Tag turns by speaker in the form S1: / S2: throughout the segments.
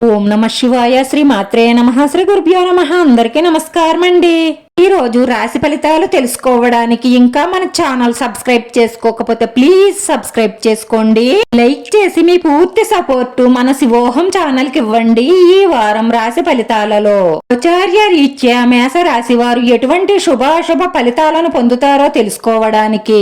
S1: ఓం నమ శివాయ. శ్రీ మాత్రే నమః. శ్రీ గురుభ్యో నమః. అందరికీ నమస్కారం అండి. ఈ రోజు రాశి ఫలితాలు తెలుసుకోవడానికి ఇంకా మన ఛానల్ సబ్స్క్రైబ్ చేసుకోకపోతే ప్లీజ్ సబ్స్క్రైబ్ చేసుకోండి. లైక్ చేసి మీ పూర్తి సపోర్టు మన శివోహం ఛానల్ కి ఇవ్వండి. ఈ వారం రాశి ఫలితాలలో ఆచార్య రీత్యా మేష రాశి వారు ఎటువంటి శుభాశుభ ఫలితాలను పొందుతారో తెలుసుకోవడానికి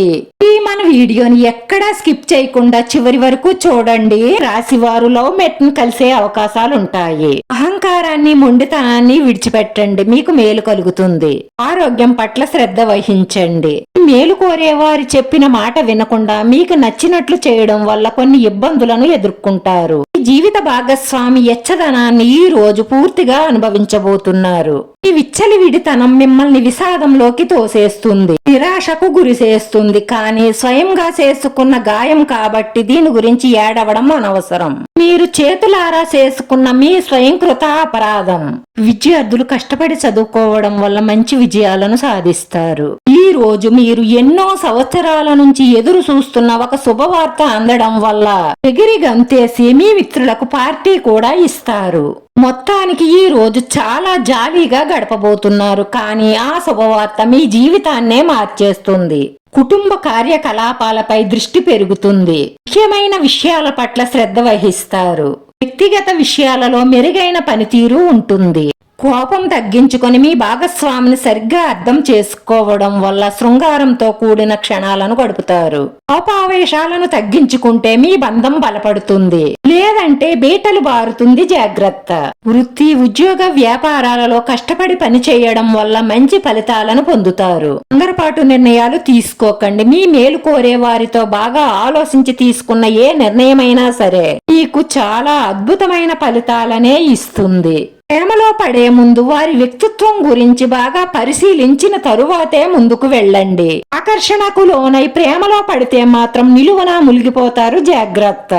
S1: ఈ మన వీడియోని ఎక్కడా స్కిప్ చేయకుండా చివరి వరకు చూడండి. రాశి వారు లవ్ మెట్ ను కలిసే అవకాశాలు ఉంటాయి. అహంకారాన్ని మొండితనాన్ని విడిచిపెట్టండి, మీకు మేలు కలుగుతుంది. ఆరోగ్యం పట్ల శ్రద్ధ వహించండి. మేలు కోరే వారి చెప్పిన మాట వినకుండా మీకు నచ్చినట్లు చేయడం వల్ల కొన్ని ఇబ్బందులను ఎదుర్కొంటారు. జీవిత భాగస్వామి ఎచ్చదనాన్ని ఈ రోజు పూర్తిగా అనుభవించబోతున్నారు. ఈ విచ్చలివిడితనం మిమ్మల్ని విషాదంలోకి తోసేస్తుంది, నిరాశకు గురి చేస్తుంది. కానీ స్వయంగా చేసుకున్న గాయం కాబట్టి దీని గురించి ఏడవడం అనవసరం. మీరు చేతులారా చేసుకున్న మీ స్వయంకృత అపరాధం. విద్యార్థులు కష్టపడి చదువుకోవడం వల్ల మంచి విజయాలను సాధిస్తారు. ఈ రోజు మీరు ఎన్నో సంవత్సరాల నుంచి ఎదురు చూస్తున్న ఒక శుభవార్త అందడం వల్ల ఎగిరి గంతేసి మీ మిత్రులకు పార్టీ కూడా ఇస్తారు. మొత్తానికి ఈ రోజు చాలా జాలీగా గడపబోతున్నారు. కానీ ఆ శుభవార్త మీ జీవితాన్నే మార్చేస్తుంది. కుటుంబ కార్యకలాపాలపై దృష్టి పెరుగుతుంది. ముఖ్యమైన విషయాల పట్ల శ్రద్ధ వహిస్తారు. వ్యక్తిగత విషయాలలో మెరుగైన పనితీరు ఉంటుంది. కోపం తగ్గించుకొని మీ భాగస్వామిని సరిగ్గా అర్థం చేసుకోవడం వల్ల శృంగారంతో కూడిన క్షణాలను గడుపుతారు. కోపావేశాలను తగ్గించుకుంటే మీ బంధం బలపడుతుంది, లేదంటే బీటలు బారుతుంది. జాగ్రత్త. వృత్తి, ఉద్యోగ, వ్యాపారాలలో కష్టపడి పని చేయడం వల్ల మంచి ఫలితాలను పొందుతారు. తొందరపాటు నిర్ణయాలు తీసుకోకండి. మీ మేలు కోరే వారితో బాగా ఆలోచించి తీసుకున్న ఏ నిర్ణయమైనా సరే మీకు చాలా అద్భుతమైన ఫలితాలనే ఇస్తుంది. ప్రేమలో పడే ముందు వారి వ్యక్తిత్వం గురించి బాగా పరిశీలించిన తరువాతే ముందుకు వెళ్ళండి. ఆకర్షణకు లోనై ప్రేమలో పడితే మాత్రం నిలువునా మునిగిపోతారు. జాగ్రత్త.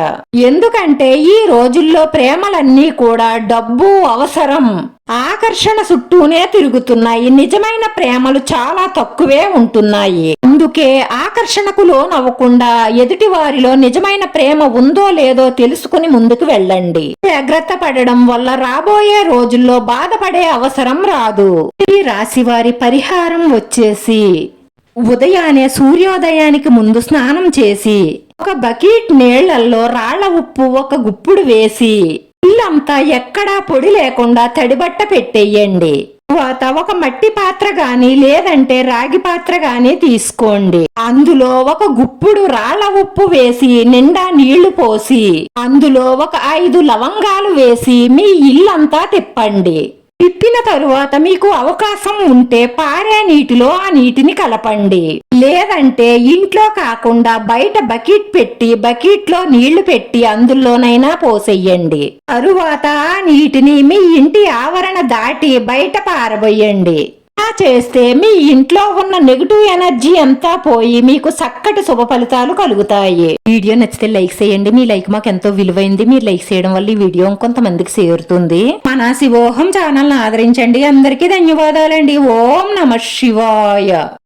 S1: ఎందుకంటే ఈ రోజుల్లో ప్రేమలన్నీ కూడా డబ్బు, అవసరం, ఆకర్షణ చుట్టూనే తిరుగుతున్నాయి. నిజమైన ప్రేమలు చాలా తక్కువే ఉంటున్నాయి. అందుకే ఆకర్షణకు లోనవ్వకుండా ఎదుటి వారిలో నిజమైన ప్రేమ ఉందో లేదో తెలుసుకుని ముందుకు వెళ్ళండి. జాగ్రత్త పడడం వల్ల రాబోయే రోజుల్లో బాధపడే అవసరం రాదు. ఈ రాశి వారి పరిహారం వచ్చేసి ఉదయాన్నే సూర్యోదయానికి ముందు స్నానం చేసి ఒక బకెట్ నీళ్లలో రాళ్ల ఉప్పు ఒక గుప్పుడు వేసి ఇల్లంతా ఎక్కడా పొడి లేకుండా తడిబట్ట పెట్టేయండి. తర్వాత ఒక మట్టి పాత్ర గాని లేదంటే రాగి పాత్ర గాని తీసుకోండి. అందులో ఒక గుప్పుడు రాళ్ల ఉప్పు వేసి నిండా నీళ్లు పోసి అందులో ఒక 5 లవంగాలు వేసి మీ ఇల్లంతా తిప్పండి. తిప్పిన తరువాత మీకు అవకాశం ఉంటే పారే నీటిలో ఆ నీటిని కలపండి. లేదంటే ఇంట్లో కాకుండా బయట బకెట్ పెట్టి బకెట్లో నీళ్లు పెట్టి అందులోనైనా పోసేయండి. తరువాత ఆ నీటిని మీ ఇంటి ఆవరణ దాటి బయట పారబోయండి. చేస్తే మీ ఇంట్లో ఉన్న నెగటివ్ ఎనర్జీ అంతా పోయి మీకు చక్కటి శుభ ఫలితాలు కలుగుతాయి. వీడియో నచ్చితే లైక్ చేయండి. మీ లైక్ మాకు ఎంతో విలువైంది. మీరు లైక్ చేయడం వల్ల ఈ వీడియో కొంతమందికి చేరుతుంది. మన శివోహం ఛానల్ ఆదరించండి. అందరికీ ధన్యవాదాలండి. ఓం నమ శివాయ.